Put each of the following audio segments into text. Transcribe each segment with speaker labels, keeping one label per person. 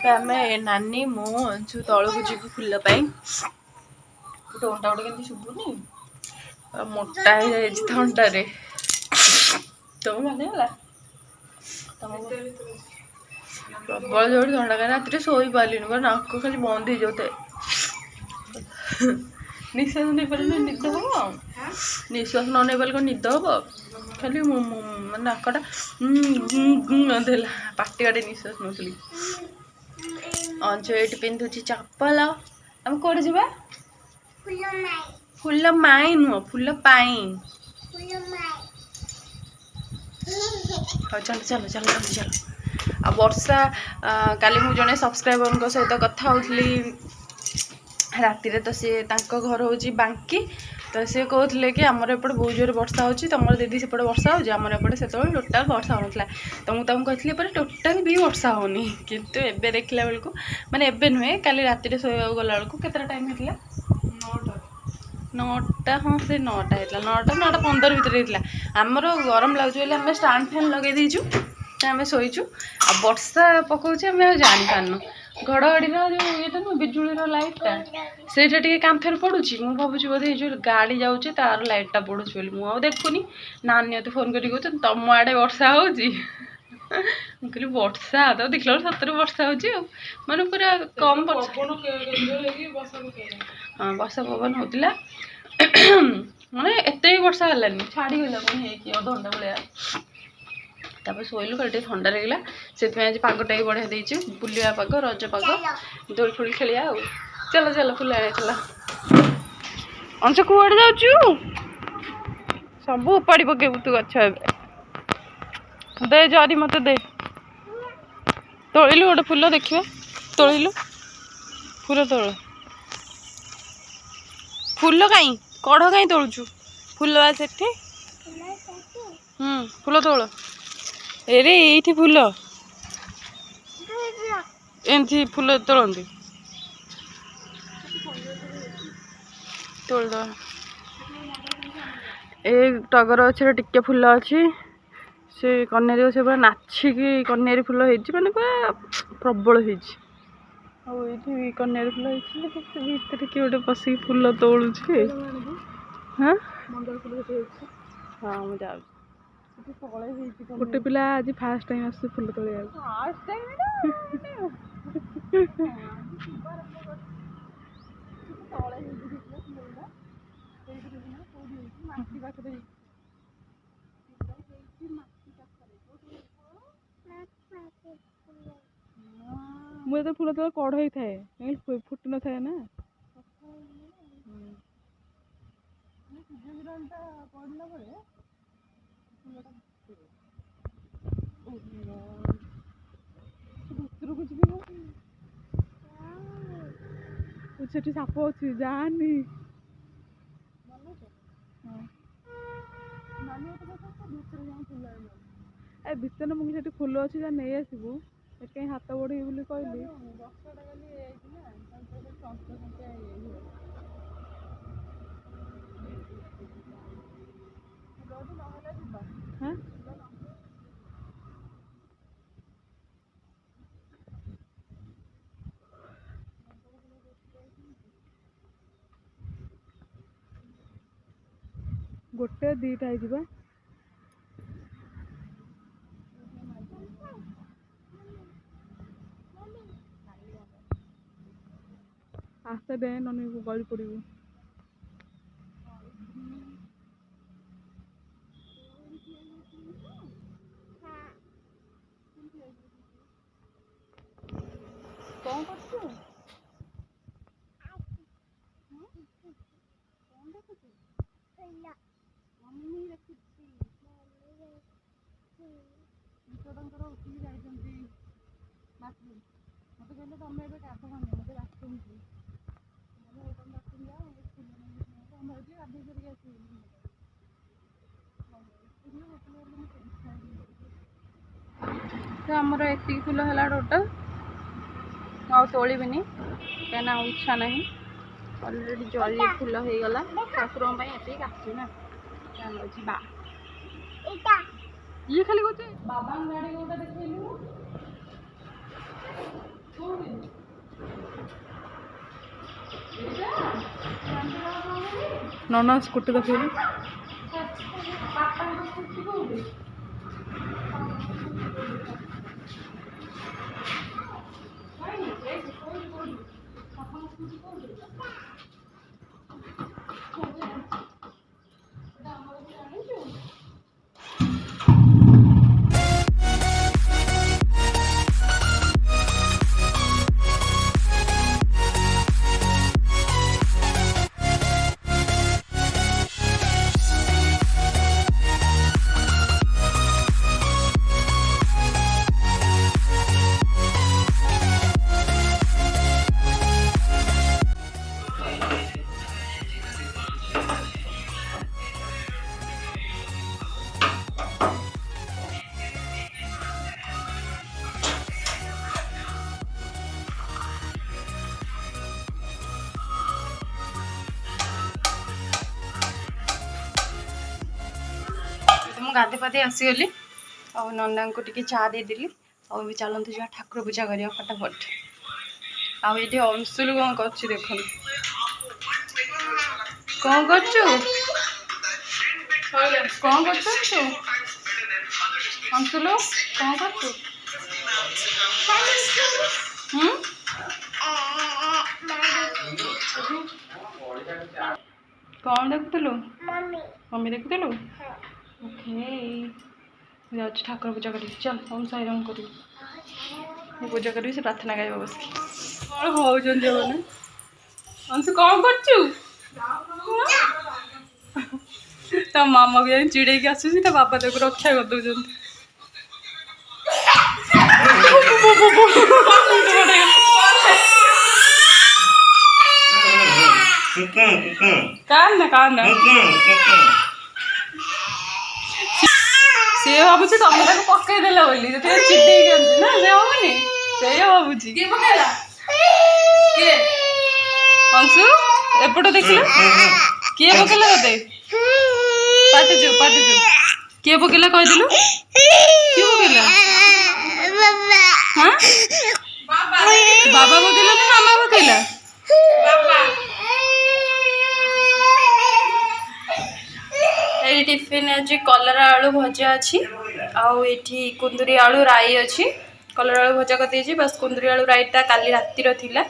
Speaker 1: आम नानी मु अंशु तौक जीव फुल गोटे अंटा गोटे के शुभुनि मोटा हो जाए थंडारे तुम मानेगला प्रबल जोर थंडा कहीं रात शोई पारे नाक खाली बंद हो जाते निश्वास नहीं पारे निद हम निश्वास न नहीं पारे निद हम खाली नाकटा पाटी गाटे निश्वास नौली अंशु ये पिंधुची चप्पल आम कौटे जा फुल माई नुह फुल पाई हाँ चलो चलो चलो चलो चलो आ वर्षा काली मु जने सब्सक्राइबर सहित कथा होली राति तो सी घर हूँ बांकी तो सी कहते कि आमर एपटे बहुत जोर वर्षा हो तुम दीदी सेपटे वर्षा हो एपटे से टोटाल वर्षा होना तो मुझे कहती टोटाल भी वर्षा होनी किंतु एबे देखला बेलू माने एबे नुहे काली राति शोवा गला बेलू केतटा टाइम होता 9टा हाँ से 9टा होता 9टा 15 भितर होता आमर गरम लगुच आम स्टांड फैन लगे दीचु आम शोचु आ वर्षा पकाऊे आम जापारनु घड़घड़ी जो ये बिजुली लाइटा से कांथर पड़ू मुझे भावुँ बोधे जो गाड़ी जाऊँगी तार लाइटा पड़ू बोली मुझे देखुनी नानी तो फोन कर तुम आड़े वर्षा हो कहली वर्षा तो देखल सतर वर्षा हो माने पूरा कम हाँ वर्षा पवन होता माने एत वर्षा है छाड़ी गला अधघंटा भाया तापर शोलु कल ठंडा लगे से आज पगटा भी बढ़िया देची बुलिया पग रज पग दोल फोड़ी खेलिया चलो चलो फुल चल अंश कौड़े जाऊ सब उपाड़ी पकेबू तू गछ दे जरी मत दे तोड़िलु गोटे फुल देखिए तोड़िलु फुल तोड़ फुल कहीं कढ़ कहीं तोड़ुचु फुल से फुल तोड़ एरे ये फुल एमती फुल तोड़ती तोड़ ए टगर अच्छे टिके फुल अच्छी से कन्यारी से पूरा नाचिकी कन्यारी फुल होती माने पूरा प्रबल होती कन्यारी फुल भर किए गोटे पशिक फुल तोड़ुचे हाँ हाँ मुझे गोटे पिला आज फास्ट टाइम आस फुल तोड़ मुझे तो फुल तो कढ़ ही थाए फुटी न थाए ना सेठी साप अच्छी जानी भितर मुझे फुल अच्छी जा नहीं आसबू कहीं हाथ बढ़े बोली कहली हाँ गोटे दीटा है आस्ते दे ननी गली पड़ू कौन कर मत कहले तुम ए गाधवानी मत बाथरूम तो आमर एति फुल है टोटाल तोड़बी कहीं इच्छा ना अलरेडी जल्दी फुल हो गला ठाकुर काटना ये खाली कहे बाबा गाड़ी गोटा देखलु नना स्कूटी देखिए गाधे पाधे आसीगली और नंदा को टी चा देदेली और चलते जा ठाकुर पूजा करिया फटाफट आउ ये अंशुल कौन कर देख कौन कर अंशुल कौन कर कौन देखुलु मम्मी देखुलु ओके जाऊँ ठाकुर पूजा करी चल हम साई राम कर पूजा करी से प्रार्थना गाइब बस कौन हो अंशु कौन कर मामा भी चिड़े आसूसी बापा तक रक्षा कर दौरान सी भावुँ तुम पकईदेल बोली चिड़े ना से हमें से भावुँ अंशु एपट देख किए पकेला ते पाटिचु किए पकेला कहलु किए पकेला हाँ बाबा पकेला ना मामा पकेला टिफिन आज कलरा आलू भजा अच्छी आठी कुंदरी आलू राई अच्छी कलरा आलू भजा कर बस कुंदरी आलू राईटा काली रातिर थिला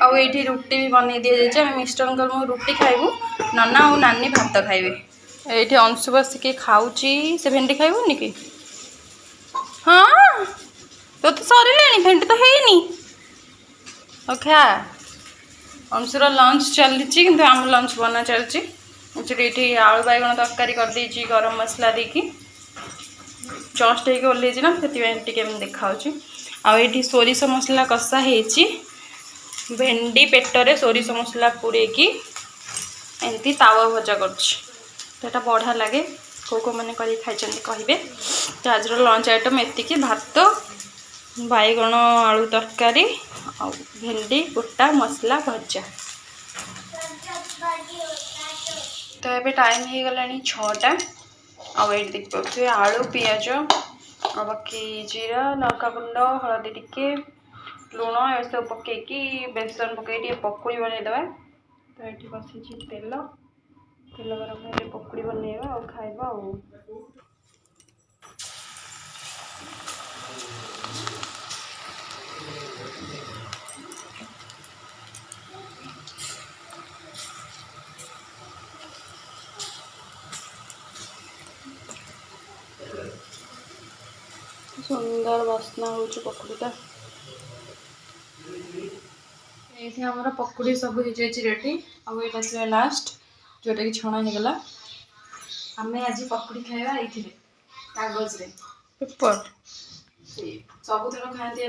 Speaker 1: आठी रुटी भी बनई दि जाए मिस्टर मु रुटी खाइबू नना और नानी भात खाइबे ये अंशु बसिक खाऊची से भेंडी खाइबुनि कि हाँ तो सर भेंडी तो है खा अंशुर लंच चली आम लंच बना चलती ये आलू बैगण तरकारी कर देची गरम मसला देकी जस्ट होगी ओल्ल ना से देखा आठी सोरिष मसला कषा होती भेंडी पेटरे सोरिष मसला पूरेकी एमती तावा भजा कर बढ़िया लगे को मैंने खाई कहे तो आज लंच आइटम एति भात बैगण आलू तरकारी आ भेंडी गोटा मसला भजा तो ये टाइम हो गला 6टा आठ देख पारे आलू पिज आ बाकी जीरा लंका गुंड हलदी टिके लुण ये सब पकईकि बेसन पकई पकुड़ी बनईदे तो ये बसी तेल तेल गरम होते पकुड़ी बनइबा और खाइबा सुंदर बास्ना हो पकुड़ीटा ये आमर पकुड़ी सब हो रेडी आईटा लास्ट जोटा कि छणा हो गला आम आज पकुड़ी खाइबा ये कागज रे पेपर सब थर खाती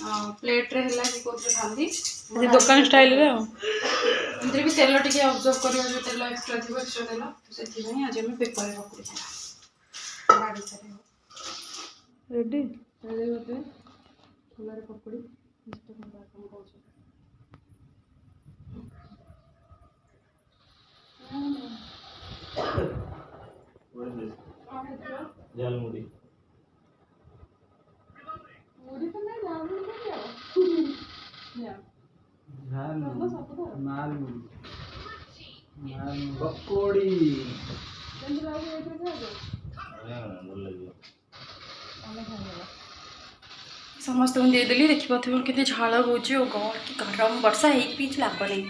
Speaker 1: आम प्लेट रे है कि कौन खाती दुकान स्टाइल रे एमती भी तेल टी अब्जर्व कर तेल एक्सट्रा थी एक्सट्रा तेल तो से आज आम पेपर पकुड़ी खाइबा रेडी फुलर पकुड़ी झालमुड़ी मुड़ी तो नहीं
Speaker 2: पकोड़ी
Speaker 1: समस्त देदेली देखिपे कि झाल रोचे और गरम वर्षा हो किसी लाभ नहीं।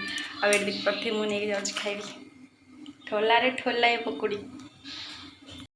Speaker 1: आ देखिपे मुझे जाऊँ खाइबी ठोला रे ठोला ये पकोड़ी।